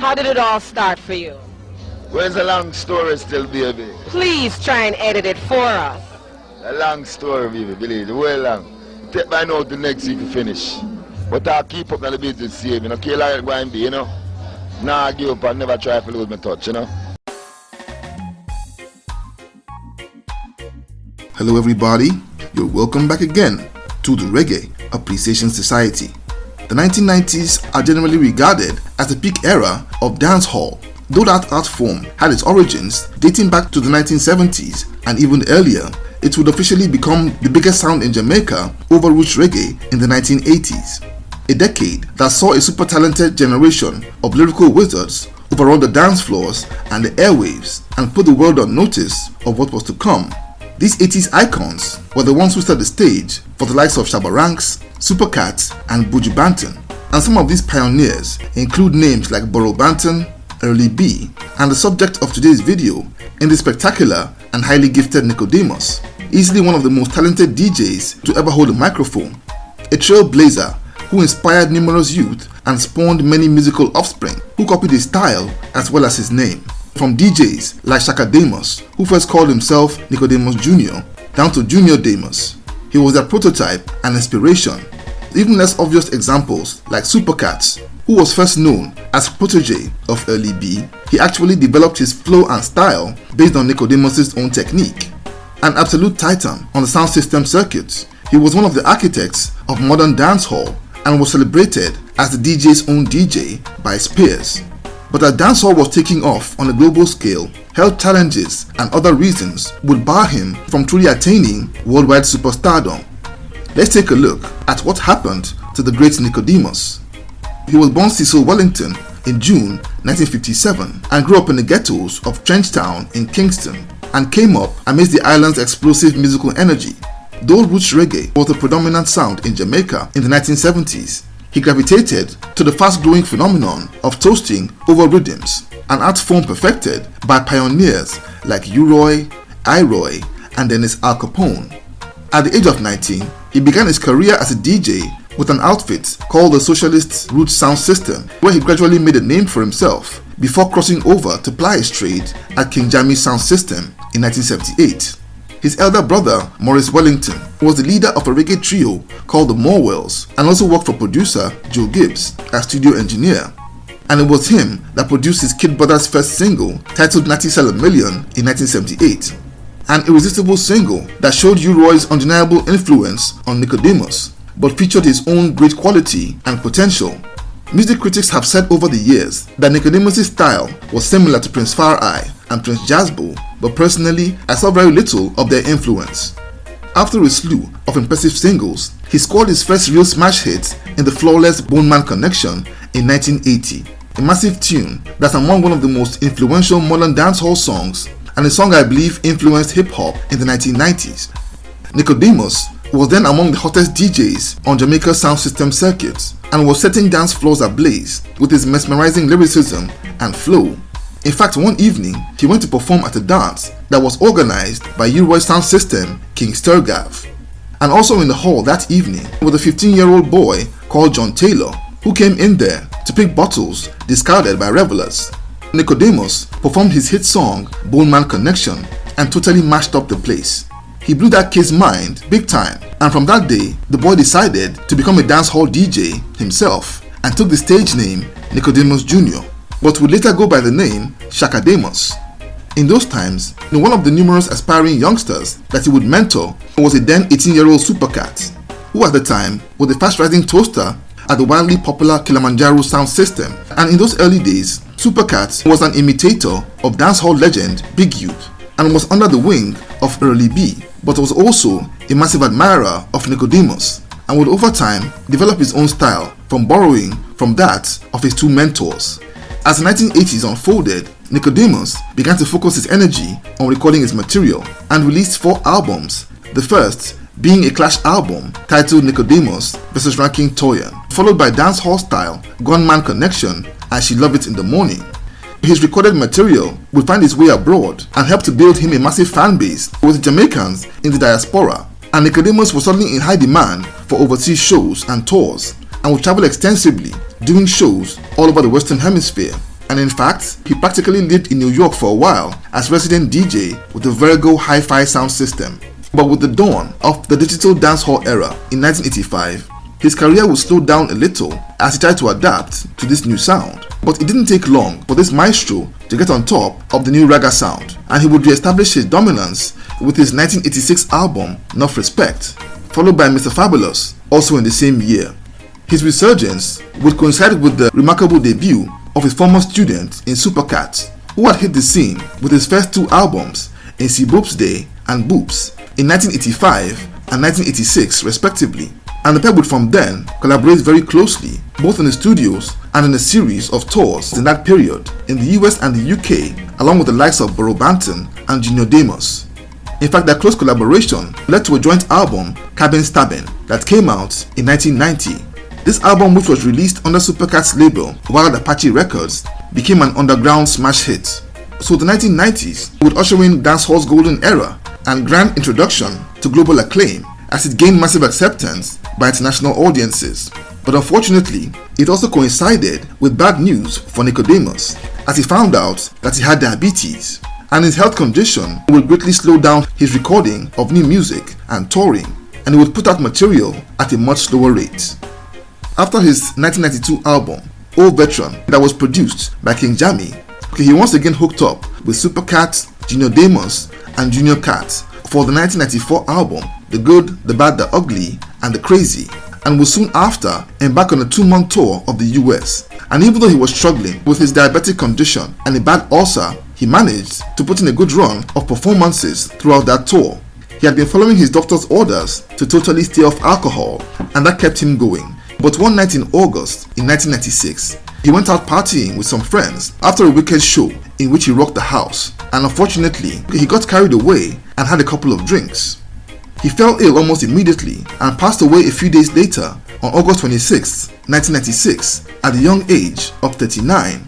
How did it all start for you? Where's the long story still, baby? Please try and edit it for us. A long story, baby, believe it, way long. Take by now to next week to finish. But I'll keep up on the business same, you know, kill like it going be, you know. Nah, I give up and never try to lose my touch, you know. Hello everybody, you're welcome back again to the Reggae Appreciation Society. The 1990s are generally regarded as the peak era of dancehall, though that art form had its origins dating back to the 1970s and even earlier. It would officially become the biggest sound in Jamaica over roots reggae in the 1980s. A decade that saw a super talented generation of lyrical wizards overall the dance floors and the airwaves and put the world on notice of what was to come. These 80s icons were the ones who set the stage for the likes of Shabba Ranks, Supercat and Buju Banton. And some of these pioneers include names like Burrow Banton, Early B, and the subject of today's video in the spectacular and highly gifted Nicodemus, easily one of the most talented DJs to ever hold a microphone, a trailblazer who inspired numerous youth and spawned many musical offspring who copied his style as well as his name. From DJs like Nicodemus, who first called himself Nicodemus Jr., down to Junior Demus. He was their prototype and inspiration. Even less obvious examples like Supercat, who was first known as protege of Early B. He actually developed his flow and style based on Nicodemus' own technique. An absolute titan on the sound system circuit, he was one of the architects of modern dancehall and was celebrated as the DJ's own DJ by his peers. But as dancehall was taking off on a global scale, health challenges and other reasons would bar him from truly attaining worldwide superstardom. Let's take a look at what happened to the great Nicodemus. He was born Cecil Wellington in June 1957 and grew up in the ghettos of Trenchtown in Kingston and came up amidst the island's explosive musical energy. Though roots reggae was the predominant sound in Jamaica in the 1970s, he gravitated to the fast-growing phenomenon of toasting over rhythms, an art form perfected by pioneers like U-Roy, I-Roy, and Dennis Al Capone. At the age of 19, he began his career as a DJ with an outfit called the Socialist Roots Sound System, where he gradually made a name for himself before crossing over to ply his trade at King Jammy's Sound System in 1978. His elder brother, Maurice Wellington, was the leader of a reggae trio called the Morwells and also worked for producer Joe Gibbs as studio engineer. And it was him that produced his Kid Brothers' first single titled Natty Sell a Million in 1978, an irresistible single that showed U-Roy's undeniable influence on Nicodemus, but featured his own great quality and potential. Music critics have said over the years that Nicodemus' style was similar to Prince Far Eye and Prince Jazzbo, but personally, I saw very little of their influence. After a slew of impressive singles, he scored his first real smash hit in the flawless Bone Man Connection in 1980, a massive tune that's among one of the most influential modern dancehall songs and a song I believe influenced hip-hop in the 1990s. Nicodemus was then among the hottest DJs on Jamaica's sound system circuit and was setting dance floors ablaze with his mesmerizing lyricism and flow. In fact, one evening, he went to perform at a dance that was organized by U-Roy sound system King Sturgav. And also in the hall that evening was a 15-year-old boy called John Taylor, who came in there to pick bottles discarded by revelers. Nicodemus performed his hit song Bone Man Connection and totally mashed up the place. He blew that kid's mind big time, and from that day, the boy decided to become a dancehall DJ himself and took the stage name Nicodemus Jr., but would later go by the name Shakademus. In those times, one of the numerous aspiring youngsters that he would mentor was a then 18-year-old Supercat, who at the time was the fast-rising toaster at the wildly popular Kilimanjaro sound system. And in those early days, Supercat was an imitator of dancehall legend Big Youth and was under the wing of Early B, but was also a massive admirer of Nicodemus and would over time develop his own style from borrowing from that of his two mentors. As the 1980s unfolded, Nicodemus began to focus his energy on recording his material and released 4 albums, the first being a Clash album titled Nicodemus vs. Ranking Toyin, followed by dancehall style Gunman Connection and She Love It in the Morning. His recorded material would find its way abroad and help to build him a massive fan base with Jamaicans in the diaspora, and Nicodemus was suddenly in high demand for overseas shows and tours and would travel extensively doing shows all over the Western Hemisphere. and in fact, he practically lived in New York for a while as resident DJ with a Virgo hi-fi sound system. But with the dawn of the digital dancehall era in 1985, his career would slow down a little as he tried to adapt to this new sound. But it didn't take long for this maestro to get on top of the new Reggae sound, and he would re-establish his dominance with his 1986 album Enough Respect, followed by Mr. Fabulous, also in the same year. His resurgence would coincide with the remarkable debut of his former student in Supercat, who had hit the scene with his first two albums, In See Boop's Day and Boops, in 1985 and 1986 respectively, and the pair would from then collaborate very closely both in the studios and in a series of tours in that period in the US and the UK, along with the likes of Burro Banton and Nicodemus. In fact, their close collaboration led to a joint album, Cabin Stabbing, that came out in 1990. This album, which was released under Supercat's label Wild Apache Records, became an underground smash hit. So the 1990s would usher in dancehall's golden era and grand introduction to global acclaim as it gained massive acceptance by international audiences. But unfortunately, it also coincided with bad news for Nicodemus as he found out that he had diabetes, and his health condition would greatly slow down his recording of new music and touring, and he would put out material at a much slower rate. After his 1992 album, Old Veteran, that was produced by King Jammy, he once again hooked up with Supercat, Nicodemus, and Junior Cat for the 1994 album The Good, The Bad, The Ugly, and The Crazy, and would soon after embark on a 2-month tour of the US. And even though he was struggling with his diabetic condition and a bad ulcer, he managed to put in a good run of performances throughout that tour. He had been following his doctor's orders to totally stay off alcohol, and that kept him going. But one night in August in 1996, he went out partying with some friends after a weekend show in which he rocked the house, and unfortunately, he got carried away and had a couple of drinks. He fell ill almost immediately and passed away a few days later on August 26, 1996, at the young age of 39.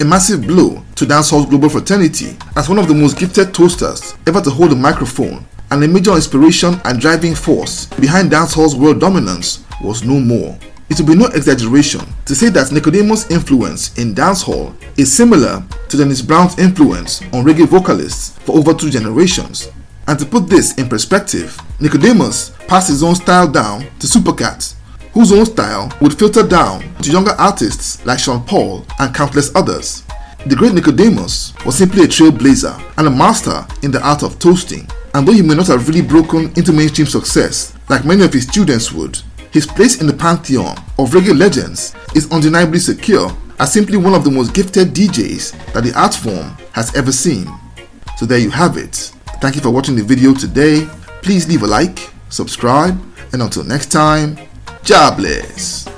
A massive blow to dancehall's global fraternity as one of the most gifted toasters ever to hold a microphone, and a major inspiration and driving force behind dancehall's world dominance was no more. It will be no exaggeration to say that Nicodemus' influence in dancehall is similar to Dennis Brown's influence on reggae vocalists for over 2 generations. And to put this in perspective, Nicodemus passed his own style down to Supercat, whose own style would filter down to younger artists like Sean Paul and countless others. The great Nicodemus was simply a trailblazer and a master in the art of toasting, and though he may not have really broken into mainstream success like many of his students would, his place in the pantheon of reggae legends is undeniably secure as simply one of the most gifted DJs that the art form has ever seen. So there you have it. Thank you for watching the video today. Please leave a like, subscribe, and until next time, Jah bless.